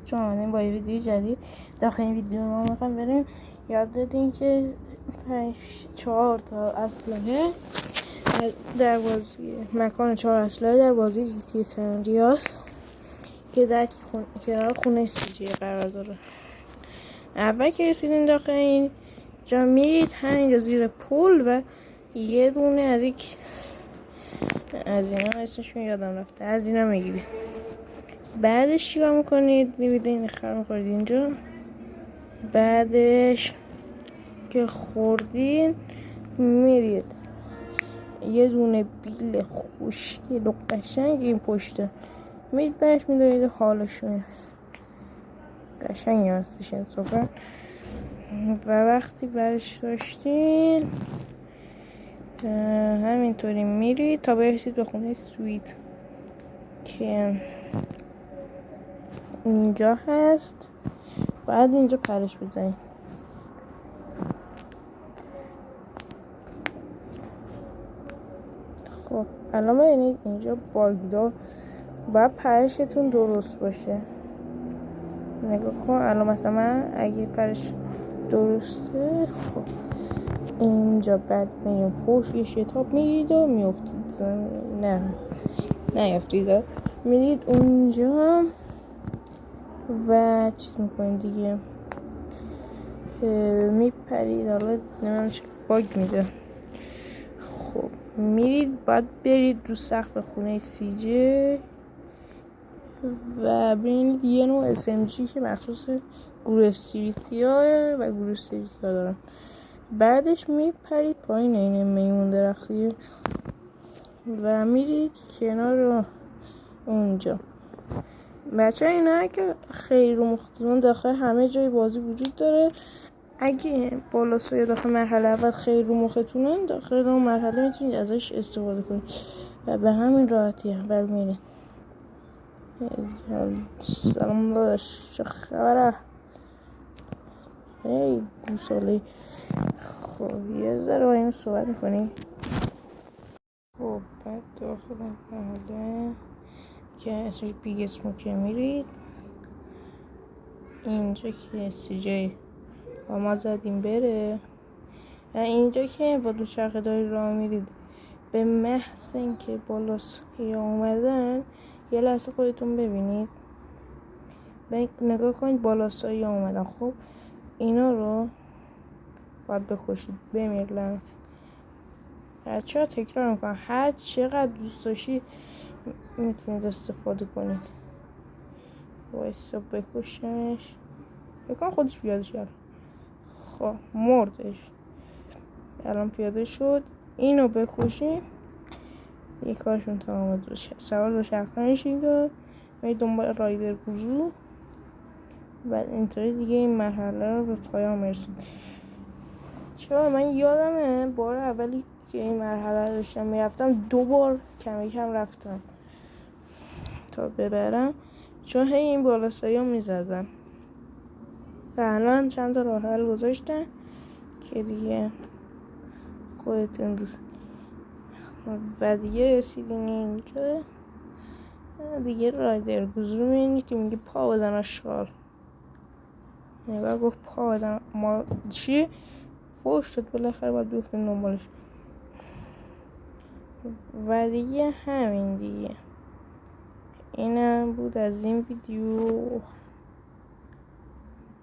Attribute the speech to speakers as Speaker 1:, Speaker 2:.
Speaker 1: بچه آمدیم با یه ویدیو جدید. داخل این ویدیو ما میخوایم بریم یاد بدیم که 4 تا اسلحه در بازی مکان 4 اسلحه در بازی GTA San Andreas که در کنار خونه CJ قرار داره. اول که رسیدین داخل این جا میرید همینجا زیر پول و یه دونه از اینا اسمشون یادم رفته، از اینا میگیرید. بعدش چیکار میکنید؟ میرید این خر میخورید اینجا. بعدش که خوردین میرید یه دونه بیل خوشگل و قشنگ این پشته میرید برش میدارید حالشو قشنگ هستش انصافا. و وقتی برش داشتین همینطوری میرید تا برسید به خونه سویت که اینجا هست. بعد اینجا پرش بزنید. خب الان ببینید اینجا باگدا باید پرشتون درست باشه. نگاه کن الان مثلا من اگه پرش درسته خب اینجا بعد میریم پشت یه شتاب میرید و میافتید. نیافتید میرید اونجا و چیز میکنید دیگه میپرید. حالا نمیدونم چه باگ میده. خب میرید باید برید رو سقف خونه CJ و ببینید یه نوع SMG که مخصوص گروه سیریتیا و گروه سیریتیا دارن. بعدش میپرید پایین این میمون درختیه و میرید کنار اونجا. بچه اینا که خیلی رو مختلفون داخل همه جای بازی وجود داره. اگه بالاسای داخل مرحله اول خیلی رو مختونن داخل اون مرحله میتونید ازش استفاده کنید و به همین راحتی اول میرید. سلام داداش چه خبره؟ هی گوساله. خب یه ذره با اینو صحبت میکنی. خب بعد داخل مرحله که اسمش بیگ اسموکه میرید اینجا که CJ با ما زدیم بره و اینجا که با دوچرخه داری راه میرید به محض اینکه بالا سایه اومدن یه لحظه خودتون ببینید نگاه کنید بالا سایه اومدن. خب اینا رو باید بکشید. بمیر لعنت. بچه ها تکرار میکنم هر چقدر دوست داشتید میتونید استفاده کنید. وایسا بکشمش بکن خودش پیاده شد. خب مردش. الان پیاده شد. اینو بکشیم یه کارشون تمام بشه. سوار به شرخه میشید و میرید دنبال رایدر گوزو و اینطوری دیگه این مرحله رو به پایان میرسید. چرا من یادمه بار اولی که این مرحله رو داشتم میرفتم 2 بار کم رفتم تا ببرم چون هی این بالاسایی ها میزدن و الان چند تا راه حل گذاشتن که دیگه خودتون دوست و دیگه رسیدین اینجا دیگه رایدر گوزو رو میبینید که میگه پا بزن آشغال. نگاه گفت پا بزن ما چی؟ فوش شد بالاخره باید بیفتیم دنبالش و دیگه همین دیگه. اینم بود از این ویدیو.